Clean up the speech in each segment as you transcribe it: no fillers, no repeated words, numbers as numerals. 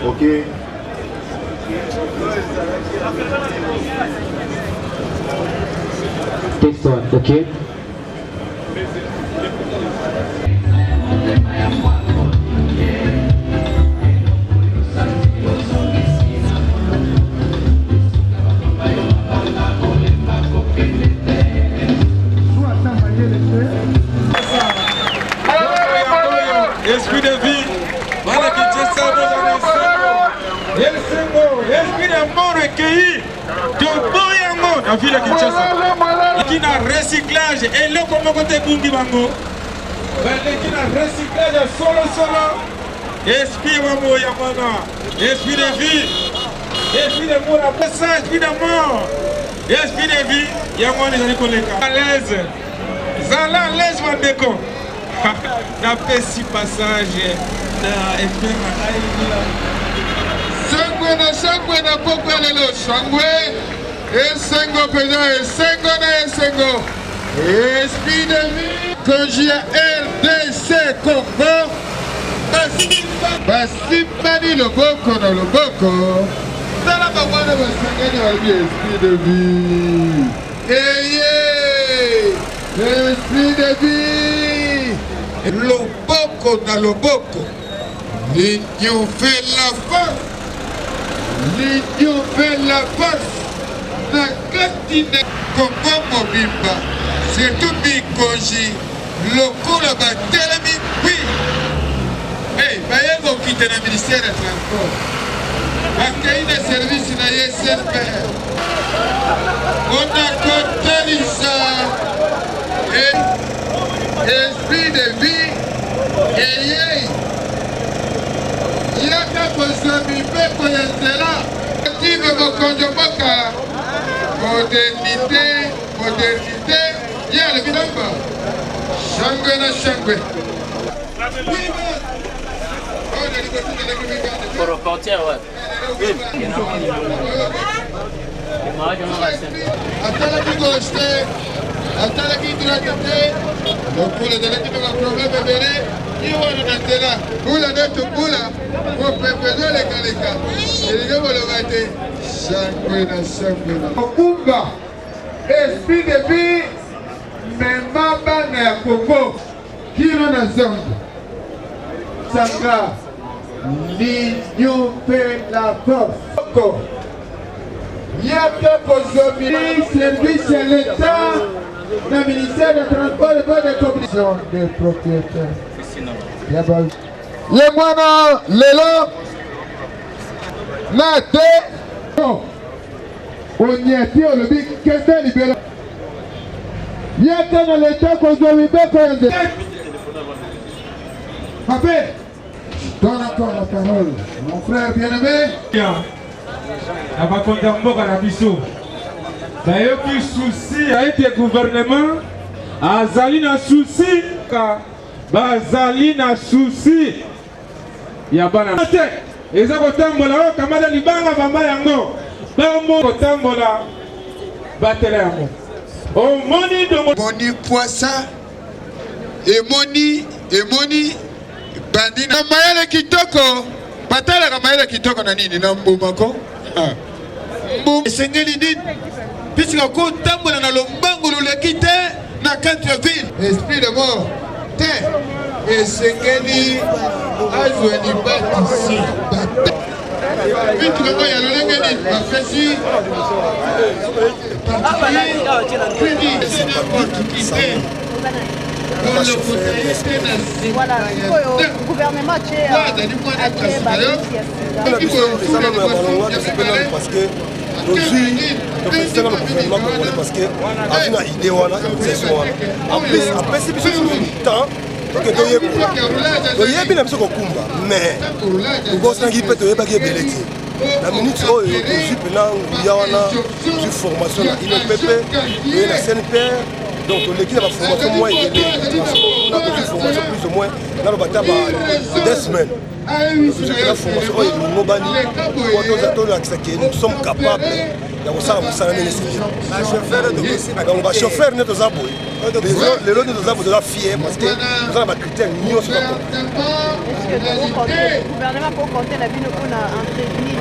Ok. Next one, okay. Esprit de vie, voilà que tu sais, esprit de mort recueilli, de Boyango, la ville de Kinshasa. Qui n'a recyclage et le comme côté Bungi Bango. Qui n'a recyclage solo. Esprit Wamo Yamana, esprit de vie, esprit de mort, esprit de mort, esprit de vie, Yamana les collègues. À l'aise, Zala à l'aise Wandeko. Na pesi passage na esprit na sangwe na poko lelo sangwe esengo pena esengo na esengo esprit de vie que j'ai RDC Congo basimani loboko na loboko tala babwana basangani wali esprit de vie esprit de vie loboko na loboko l'union fait la force, l'union fait la force na kati na Congo mobimba surtout Mikonji lokola batelemi wi baye kokita na ministère ya transport bakei na service na YSFR ona kotalisa esprit de vie eyei yaka kozwa mibeko ya nzela ative mokonzo mboka modernité ya lebilamba shangwe na shangwe Pour reporter, ouais. Oui. atalaki gauche te atalaki droite te lokula ezalaki na baproblème ebele ye wana na nzela mbula neto mbula mopepe zolekaleka elingi boloba te shangwe na shangwe na mokumba esprit de vie mema bana ya Congo kino na zongo Sanga, l'union fait la force. Yaka Kozomi, service à l'État, le ministère des Transports et des Commissions des propriétaires. Les moines, les lots, la terre, on y a dit, on le dit, qu'est-ce que libéré? Yaka dans l'État Kozomi, Papa, donne encore la parole, mon frère bien-aimé. D'ailleurs, qui souci a été gouvernement, Azali na souci, Bazali na souci. Yabana. Eza kotambola kamada libanga bamba yango. Bambo kotambola batela yango. O moni dongo. Moni poisson et moni bandina mayele kitoko. Batala kamayele kitoko na nini na mbumako? Sengeli dit puisque ko tambola na lombango lolekite na Cantreville. Esprit de mort. Et Sengeli azweni batisi. Puisque moi ya lolengeli bafesi. Voilà, le gouvernement parce que parce que a une idée en plus après c'est plus temps mais la minute où je suis formation il est pépé la CNPR. Donc l'équipe de la formation moins on a une formation plus ou moins dans le bataille 2 semaines. La formation nous sommes capables de faire ça. Chauffeur n'est aux abos. Les lots nous avons de la fière parce que nous avons des critères mieux sur la le gouvernement pour compter la vie qu'on a entretenue.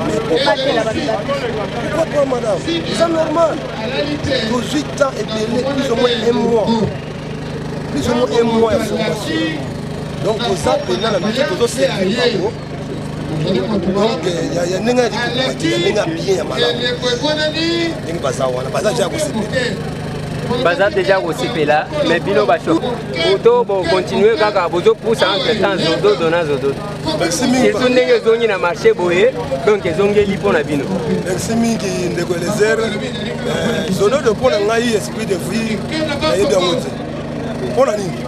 Pourquoi madame? C'est normal. 18 ans et plus ou moins un mois. Plus ou moins un mois de formation. Donc aux appels là la musique aux autres c'est donc il y a n'enga dit que n'enga bien malade. N'enga baza déjà Baza déjà au CP là, mais Bilo Bacho. Auto bon continuer kaka bozo pousse entre temps zodo dona zodo. Ils sont des zones na marché boé, donc ils ont geli pour na bino. Merci mingi ndeko lezer. Zodo de pour ngai esprit de vie na yeba moto. Pour la ligne.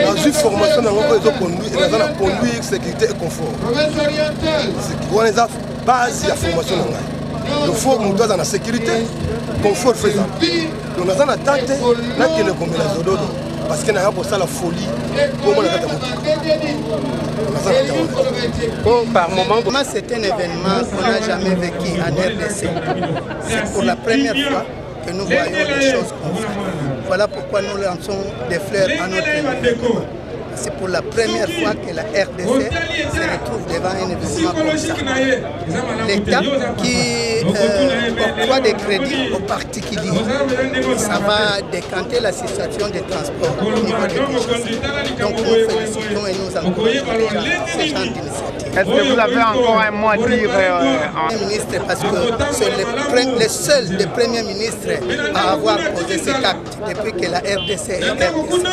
Dans une formation dans ils ont conduit et dans la conduire sécurité et confort. C'est quoi les base de la formation ngai. Il faut nous dans la sécurité, confort faisant. Nous avons attente là que le combinaison d'eau parce qu'il n'y a pas ça la folie pour la par moment c'est un événement qu'on n'a jamais vécu en RDC. C'est pour la première fois que nous voyons les choses comme ça. Voilà pourquoi nous lançons des fleurs à notre événement. C'est pour la première fois que la RDC se retrouve devant un événement comme ça. L'État qui octroie des crédits aux particuliers, ça va décanter la situation des transports au niveau des budgets. Donc nous félicitons et nous encourageons ces gens d'initiative. Est-ce que vous avez encore un mot à dire ministre, parce que c'est le seul des premiers ministres à avoir posé cet acte depuis que la RDC est RDC.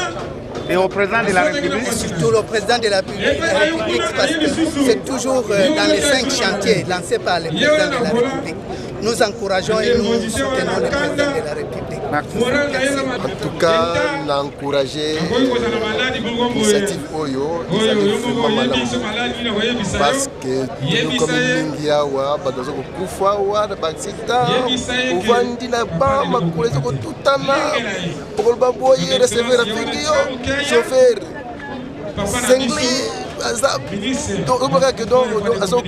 Et au président de la République? Surtout au président de la République, parce que c'est toujours dans les 5 chantiers lancés par le président de la République. Nous encourageons et nous soutenons le président de la République. Merci. En tout cas, l'encourager l'initiative Oyo, parce que nous comme India, chauffeur,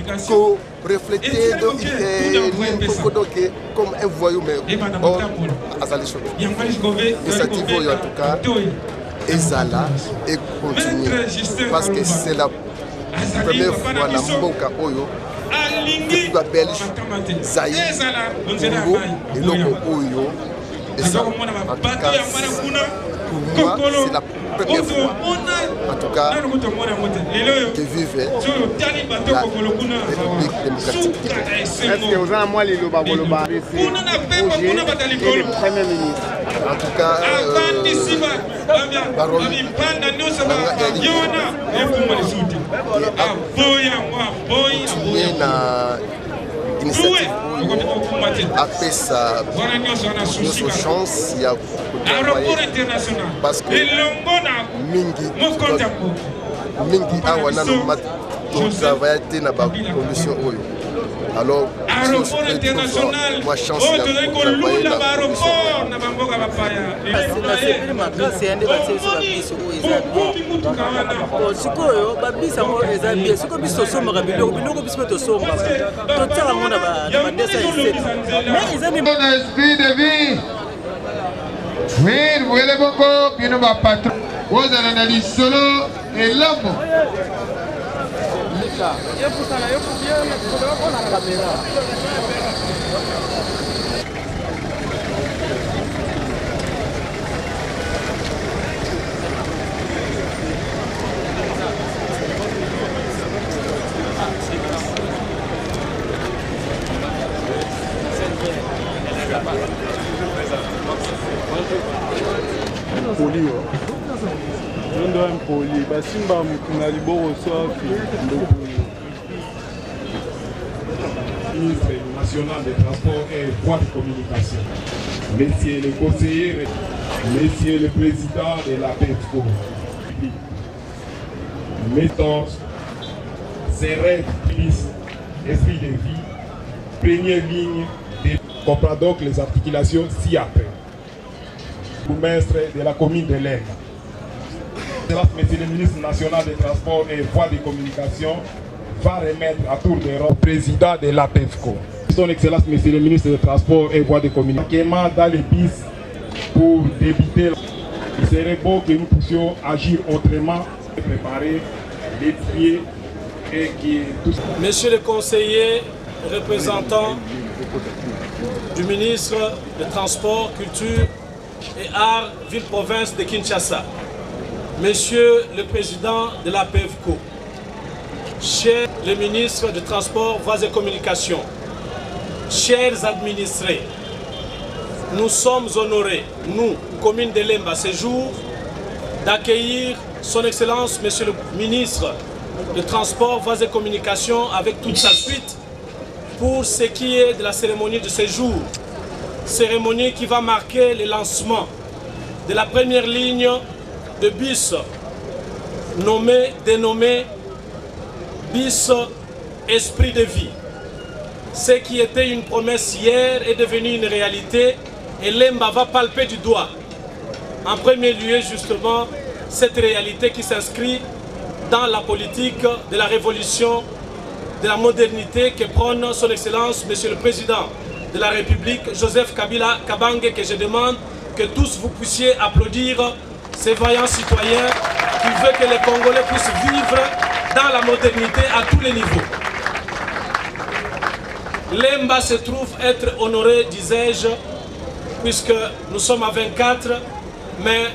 donc refléter comme un voyou, mais initiative en tout cas, et ça là, et continue, parce que c'est la première fois dans Mboka Oyo, depuis la Belge, Zaï, Congo, et Loko Oyo, et ça, en tout cas, moi, c'est la première fois, en tout cas, que vive la République démocratique du Congo. Est-ce que vous avez moi les Loba et le Premier ministre? En tout cas, initiative après ça, notre chance, il y a parce que Mingi Awana no mat travailler dans la commission Oyo. Alors, moi chance de travailler dans la esprit de vie. Oui, vous voyez beaucoup, bien ma patron. Vous avez solo et l'homme. Poli Jondo Poli basimba mukuna liboro soafi Ministre national des transports et voies de communication, messieurs les conseillers, messieurs le président de la PEFCO, mettons ces rêves, esprit de vie, première ligne, comprend donc les articulations ci-après. Bourgmestre de la commune de l'Aisne. Monsieur le ministre national des Transports et Voies de Communication va remettre à tour de rôle président de la PEFCO. Son Excellence, Monsieur le ministre des Transports et Voies de Communication, dans les bis pour débiter. Il serait beau que nous puissions agir autrement, préparer les pieds et qui tout. Monsieur le conseiller représentant du ministre des Transports, Culture et Arts, ville-province de Kinshasa, Monsieur le président de la PEFCO, cher le ministre des Transports, Voies et Communications, chers administrés, nous sommes honorés, nous, commune de Lemba, ce jour, d'accueillir son Excellence, Monsieur le ministre des Transports, Voies et Communications, avec toute sa suite, pour ce qui est de la cérémonie de ce jour. Cérémonie qui va marquer le lancement de la première ligne de bus dénommé bus Esprit de Vie. Ce qui était une promesse hier est devenu une réalité et Lemba va palper du doigt. En premier lieu, justement, cette réalité qui s'inscrit dans la politique de la révolution, de la modernité que prône son Excellence, Monsieur le Président de la République, Joseph Kabila Kabange, que je demande que tous vous puissiez applaudir ces vaillants citoyens qui veulent que les Congolais puissent vivre dans la modernité à tous les niveaux. Lemba se trouve être honoré, disais-je, puisque nous sommes à 24, mais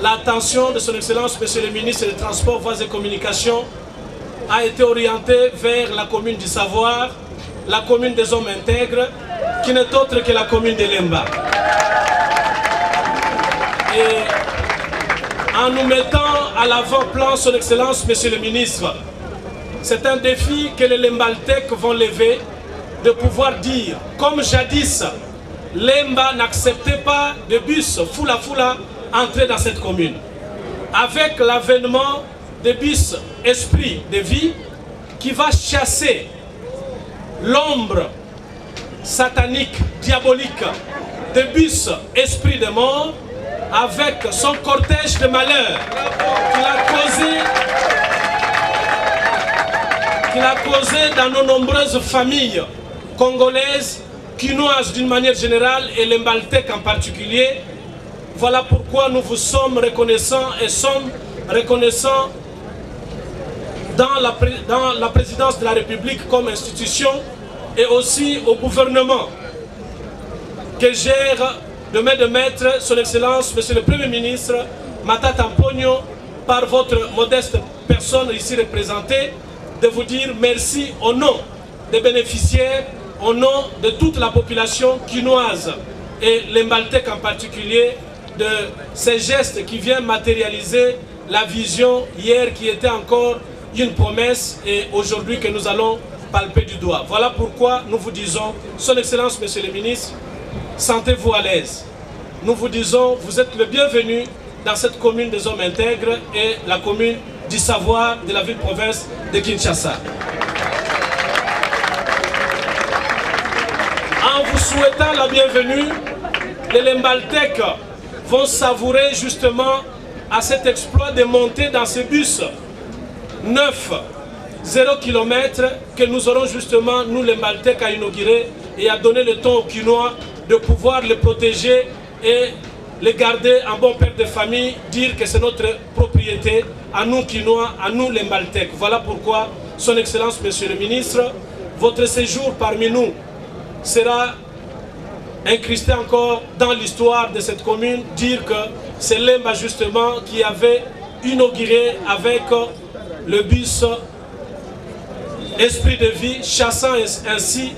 l'attention de son Excellence, Monsieur le ministre des Transports, Voies et Communications, a été orientée vers la commune du Savoir, la commune des hommes intègres, qui n'est autre que la commune de Lemba. Et en nous mettant à l'avant-plan son Excellence, Monsieur le ministre, c'est un défi que les Lembaltèques vont lever, de pouvoir dire, comme jadis, Lemba n'acceptait pas de bus foula entrer dans cette commune. Avec l'avènement des bus Esprit de Vie, qui va chasser l'ombre satanique, diabolique, des bus Esprit de Mort, avec son cortège de malheur qu'il a causé dans nos nombreuses familles congolaises, quinoises d'une manière générale et les Maltais en particulier. Voilà pourquoi nous vous sommes reconnaissants et sommes reconnaissants dans la présidence de la République comme institution et aussi au gouvernement que gère de main de maître, Son Excellence, Monsieur le Premier ministre, Matata Mpogno, par votre modeste personne ici représentée, de vous dire merci au nom des bénéficiaires, au nom de toute la population quinoise et les Maltais en particulier, de ces gestes qui viennent matérialiser la vision hier qui était encore une promesse et aujourd'hui que nous allons palper du doigt. Voilà pourquoi nous vous disons, Son Excellence, Monsieur le Ministre, sentez-vous à l'aise. Nous vous disons, vous êtes le bienvenu dans cette commune des hommes intègres et la commune du savoir de la ville-province de Kinshasa. En vous souhaitant la bienvenue, les Lembaltèques vont savourer justement à cet exploit de monter dans ce bus 9, 0 km que nous aurons justement, nous les Lembaltèques, à inaugurer et à donner le temps aux Quinois de pouvoir les protéger et les garder en bon père de famille, dire que c'est notre propriété, à nous Quinois, à nous les Lembaltèques. Voilà pourquoi, Son Excellence, Monsieur le Ministre, votre séjour parmi nous sera incrusté encore dans l'histoire de cette commune, dire que c'est Lemba justement qui avait inauguré avec le bus Esprit de vie, chassant ainsi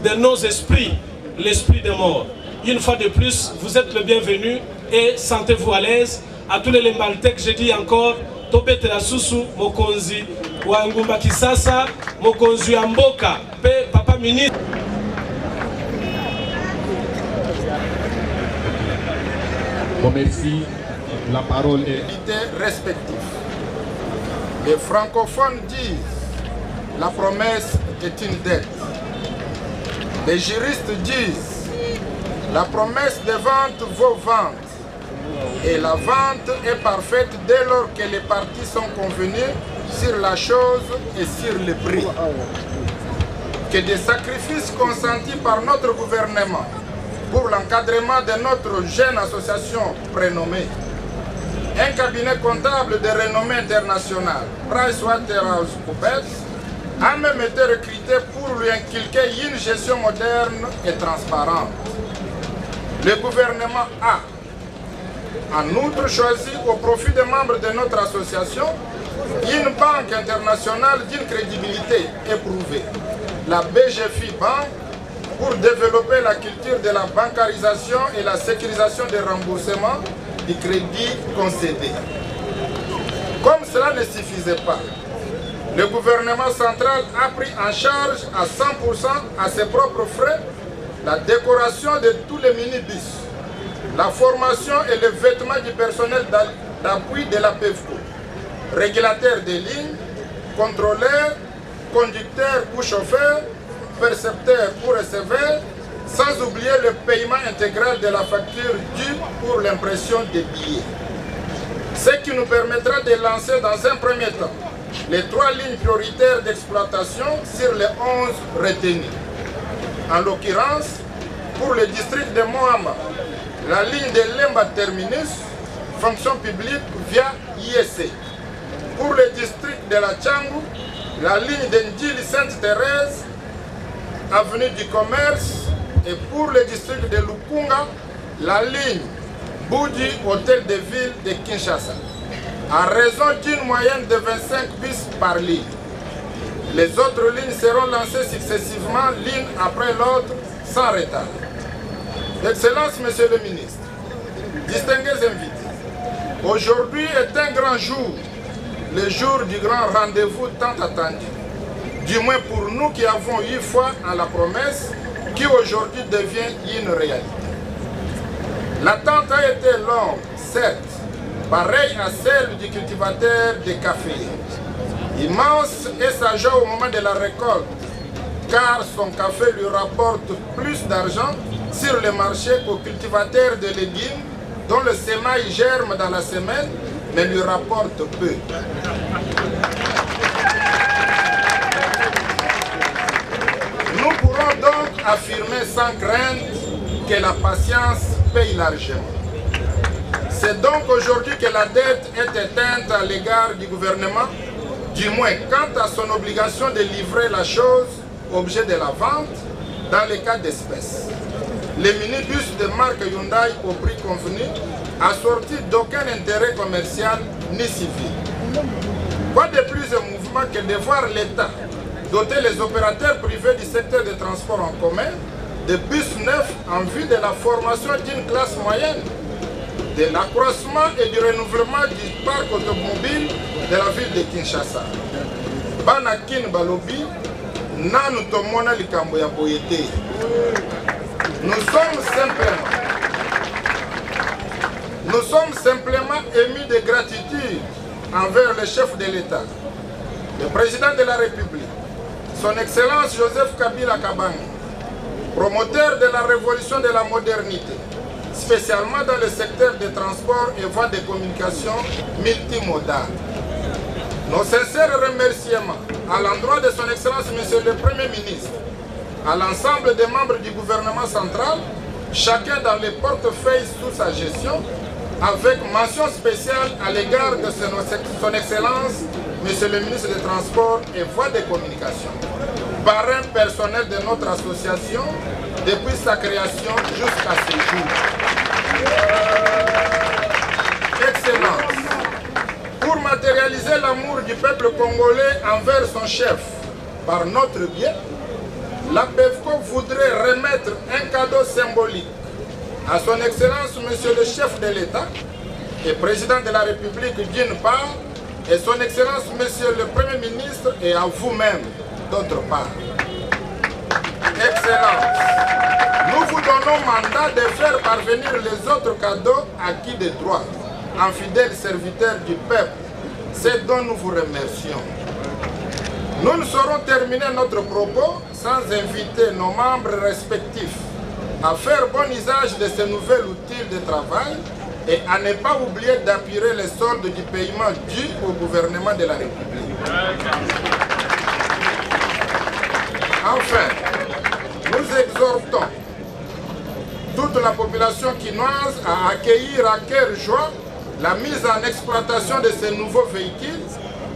de nos esprits l'esprit de mort. Une fois de plus, vous êtes le bienvenu et sentez-vous à l'aise. À tous les Lembaltèques, je dis encore, Tobetela Susu, Mokonzi, Wangumba Kisasa, Mokonzi Amboka, Papa Ministre. Bon, merci. La parole est... respectif. Les francophones disent la promesse est une dette. Les juristes disent la promesse de vente vaut vente. Et la vente est parfaite dès lors que les parties sont convenues sur la chose et sur le prix. Que des sacrifices consentis par notre gouvernement pour l'encadrement de notre jeune association prénommée un cabinet comptable de renommée internationale, PricewaterhouseCoopers, a même été recruté pour lui inculquer une gestion moderne et transparente. Le gouvernement a, en outre, choisi au profit des membres de notre association une banque internationale d'une crédibilité éprouvée, la BGFI Bank, pour développer la culture de la bancarisation et la sécurisation des remboursements du crédit concédé. Comme cela ne suffisait pas, le gouvernement central a pris en charge à 100% à ses propres frais la décoration de tous les minibus, la formation et le vêtement du personnel d'appui de la PEVCO, régulateurs des lignes, contrôleurs, conducteurs ou chauffeurs, percepteurs ou receveurs, sans oublier le paiement intégral de la facture due pour l'impression des billets. Ce qui nous permettra de lancer dans un premier temps les 3 lignes prioritaires d'exploitation sur les 11 retenues. En l'occurrence, pour le district de Mohamba, la ligne de Lemba Terminus, fonction publique via IEC. Pour le district de la Tchangou, la ligne de Ndjili Sainte-Thérèse, avenue du Commerce, et pour le district de Lukunga, la ligne Boudi, hôtel de ville de Kinshasa, à raison d'une moyenne de 25 bus par ligne. Les autres lignes seront lancées successivement, l'une après l'autre, sans retard. Excellences, Monsieur le Ministre, distingués invités, aujourd'hui est un grand jour, le jour du grand rendez-vous tant attendu, du moins pour nous qui avons eu foi en la promesse, qui aujourd'hui devient une réalité. L'attente a été longue, certes, pareille à celle du cultivateur de café. Immense est sa joie au moment de la récolte, car son café lui rapporte plus d'argent sur le marché qu'au cultivateur de légumes, dont le sémail germe dans la semaine, mais lui rapporte peu. Nous pourrons donc affirmer sans crainte que la patience paye largement. C'est donc aujourd'hui que la dette est éteinte à l'égard du gouvernement, du moins quant à son obligation de livrer la chose, objet de la vente, dans les cas d'espèces. les minibus de marque Hyundai au prix convenu, assortis d'aucun intérêt commercial ni civil. Quoi de plus émouvant que de voir l'État doter les opérateurs privés du secteur des transports en commun de bus neufs en vue de la formation d'une classe moyenne, de l'accroissement et du renouvellement du parc automobile de la ville de Kinshasa. Banakin Balobi, Nanu Tomona Likambo ya Boyete. Nous sommes simplement émus de gratitude envers le chef de l'État, le président de la République, son Excellence Joseph Kabila Kabange, promoteur de la révolution de la modernité, spécialement dans le secteur des transports et voies de communication multimodales. Nos sincères remerciements à l'endroit de son Excellence Monsieur le Premier ministre, à l'ensemble des membres du gouvernement central, chacun dans les portefeuilles sous sa gestion, avec mention spéciale à l'égard de son Excellence Monsieur le ministre des Transports et Voies de Communication, parrain personnel de notre association depuis sa création jusqu'à ce jour. Excellence, pour matérialiser l'amour du peuple congolais envers son chef par notre biais, la PEVCO voudrait remettre un cadeau symbolique à son Excellence Monsieur le chef de l'État et président de la République d'une part, et son Excellence Monsieur le Premier ministre et à vous-même d'autre part. Excellence, nous vous donnons mandat de faire parvenir les autres cadeaux acquis de droit en fidèles serviteurs du peuple, c'est dont nous vous remercions. Nous ne saurons terminer notre propos sans inviter nos membres respectifs à faire bon usage de ce nouvel outil de travail et à ne pas oublier d'appuyer les soldes du paiement dû au gouvernement de la République. Enfin, nous exhortons toute la population quinoise à accueillir à cœur joie la mise en exploitation de ces nouveaux véhicules,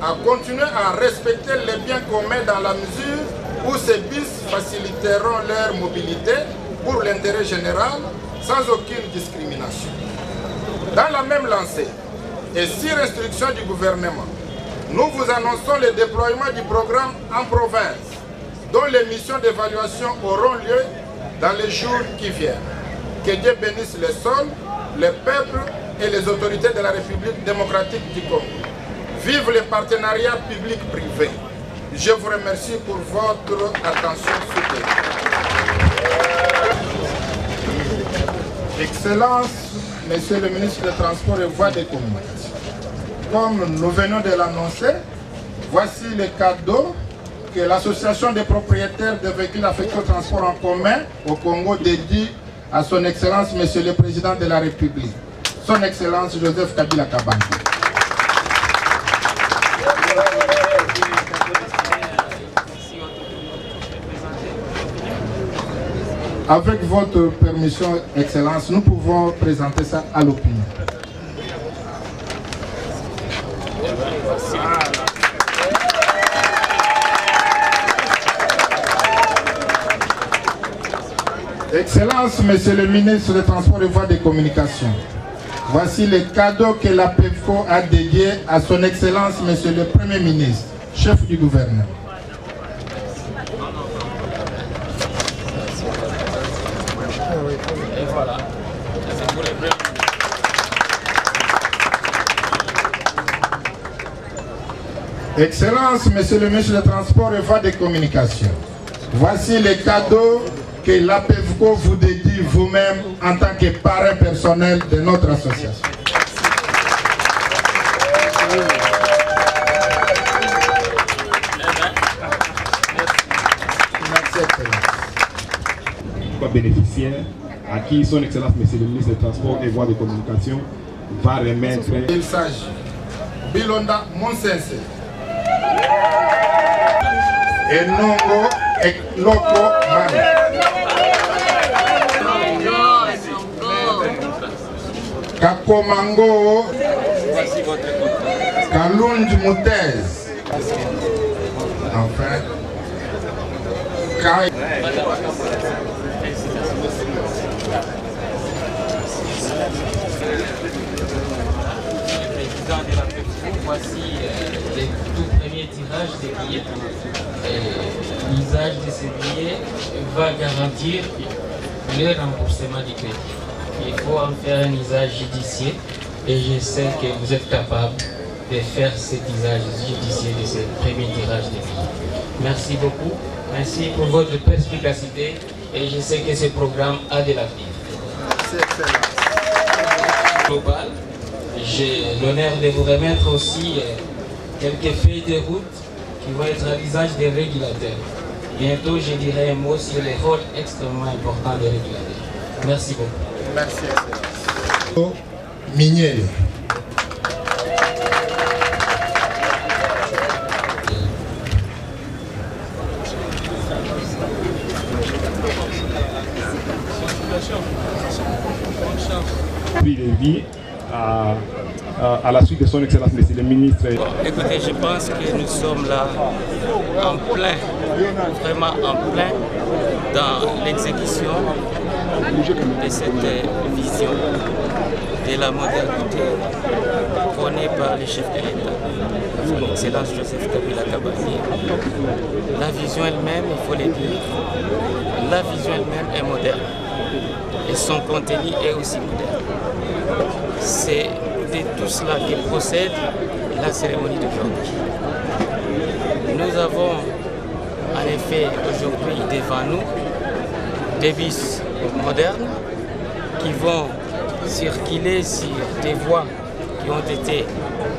à continuer à respecter les biens communs dans la mesure où ces bus faciliteront leur mobilité pour l'intérêt général sans aucune discrimination. Dans la même lancée, et sur instruction du gouvernement, nous vous annonçons le déploiement du programme en province, dont les missions d'évaluation auront lieu dans les jours qui viennent. Que Dieu bénisse le sol, le peuple et les autorités de la République démocratique du Congo. Vive le partenariat public-privé. Je vous remercie pour votre attention soutenue. Excellence, Monsieur le ministre des Transports et Voies de Communication. Comme nous venons de l'annoncer, voici les cadeaux que l'Association des propriétaires de véhicules affectés au transport en commun au Congo dédie à son Excellence, Monsieur le Président de la République, son Excellence Joseph Kabila Kabange. Avec votre permission, Excellence, nous pouvons présenter ça à l'opinion. Excellence, Monsieur le ministre des Transports et Voies de Communication, voici les cadeaux que la PEVCO a dédiés à son Excellence, Monsieur le Premier ministre, chef du gouvernement. Et voilà. C'est pour les bleus. Excellence, Monsieur le ministre des Transports et Voies de Communication, voici les cadeaux que la PEVCO vous dédie vous-même en tant que parrain personnel de notre association. Bénéficiaire à qui son Excellence Monsieur le ministre des Transports et Voies de Communication va remettre. Il s'agit Bilonda Monsense et Nongo et Loko Mane. Kakomango Kalunj Moutez. Enfin, Président de la PEPCO, voici les tout premiers tirages des billets. L'usage de ces billets va garantir le remboursement du crédit. Il faut en faire un usage judicieux et je sais que vous êtes capable de faire cet usage judicieux de ces premiers tirages des billets. Merci beaucoup, merci pour votre perspicacité et je sais que ce programme a de l'avenir. Global, j'ai l'honneur de vous remettre aussi quelques feuilles de route qui vont être à l'usage des régulateurs. Bientôt, je dirai un mot sur les rôles extrêmement importants des régulateurs. Merci beaucoup. Merci. Miniel. Prix de vie à la suite de son Excellence Monsieur le ministre. Bon, écoutez, je pense que nous sommes là en plein, vraiment en plein dans l'exécution de cette vision de la modernité prônée par le chef de l'État, son Excellence Joseph Kabila Kabange. La vision elle-même, il faut le dire, la vision elle-même est moderne et son contenu est aussi moderne. C'est de tout cela que procède la cérémonie d'aujourd'hui. Nous avons en effet aujourd'hui devant nous des bus modernes qui vont circuler sur des voies qui ont été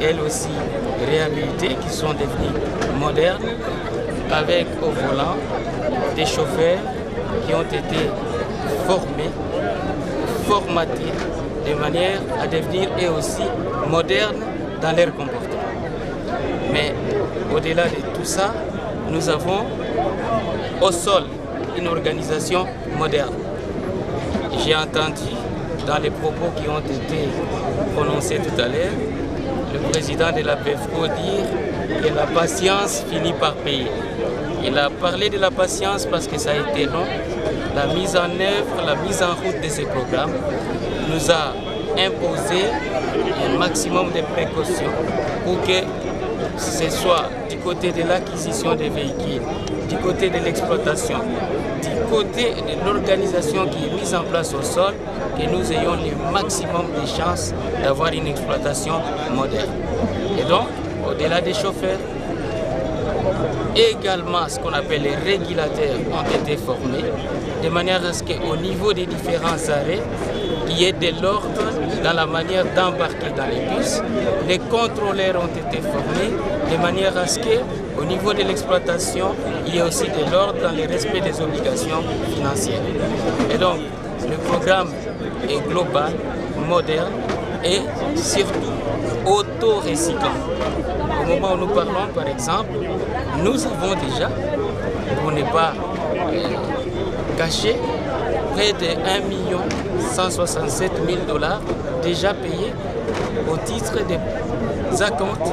elles aussi réhabilitées, qui sont devenues modernes, avec au volant des chauffeurs qui ont été formés, formatés de manière à devenir eux aussi modernes dans leur comportement. Mais au-delà de tout ça, nous avons au sol une organisation moderne. J'ai entendu dans les propos qui ont été prononcés tout à l'heure, le président de la PEPCO dire que la patience finit par payer. Il a parlé de la patience parce que ça a été long. La mise en œuvre, la mise en route de ces programmes nous a imposé un maximum de précautions pour que ce soit du côté de l'acquisition des véhicules, du côté de l'exploitation, du côté de l'organisation qui est mise en place au sol, que nous ayons le maximum de chances d'avoir une exploitation moderne. Et donc, au-delà des chauffeurs, également ce qu'on appelle les régulateurs ont été formés, de manière à ce qu'au niveau des différents arrêts, il y ait de l'ordre dans la manière d'embarquer dans les bus. Les contrôleurs ont été formés, de manière à ce qu'au niveau de l'exploitation, il y ait aussi de l'ordre dans le respect des obligations financières. Et donc, le programme est global, moderne et surtout auto-recyclant. Au moment où nous parlons, par exemple, nous avons déjà, pour ne pas cacher, près de 1 167 000 $ déjà payés au titre des acomptes,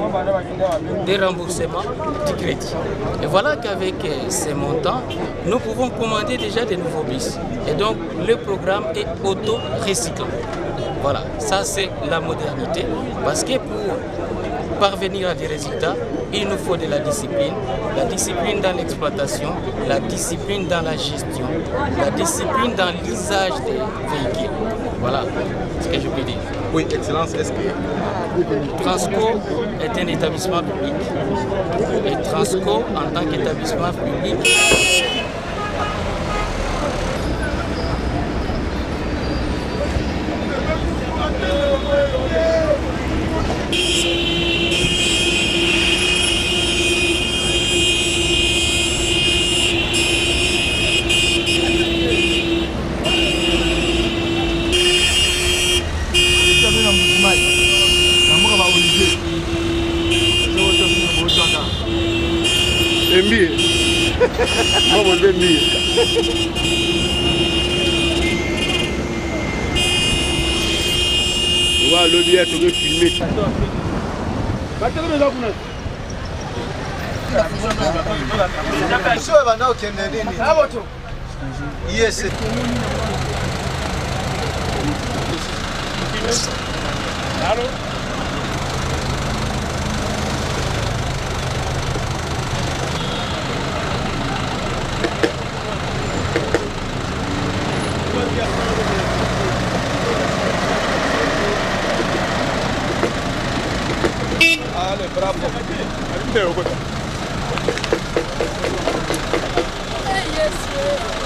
des remboursements du crédit. Et voilà qu'avec ces montants, nous pouvons commander déjà de nouveaux bus. Et donc, le programme est auto-recyclant. Voilà, ça c'est la modernité, parce que pour parvenir à des résultats, il nous faut de la discipline dans l'exploitation, la discipline dans la gestion, la discipline dans l'usage des véhicules. Voilà ce que je peux dire. Oui, Excellence, est-ce que Transco est un établissement public. Et Transco, en tant qu'établissement public, Yes. Allô? Allez, bravo. Yes, yes.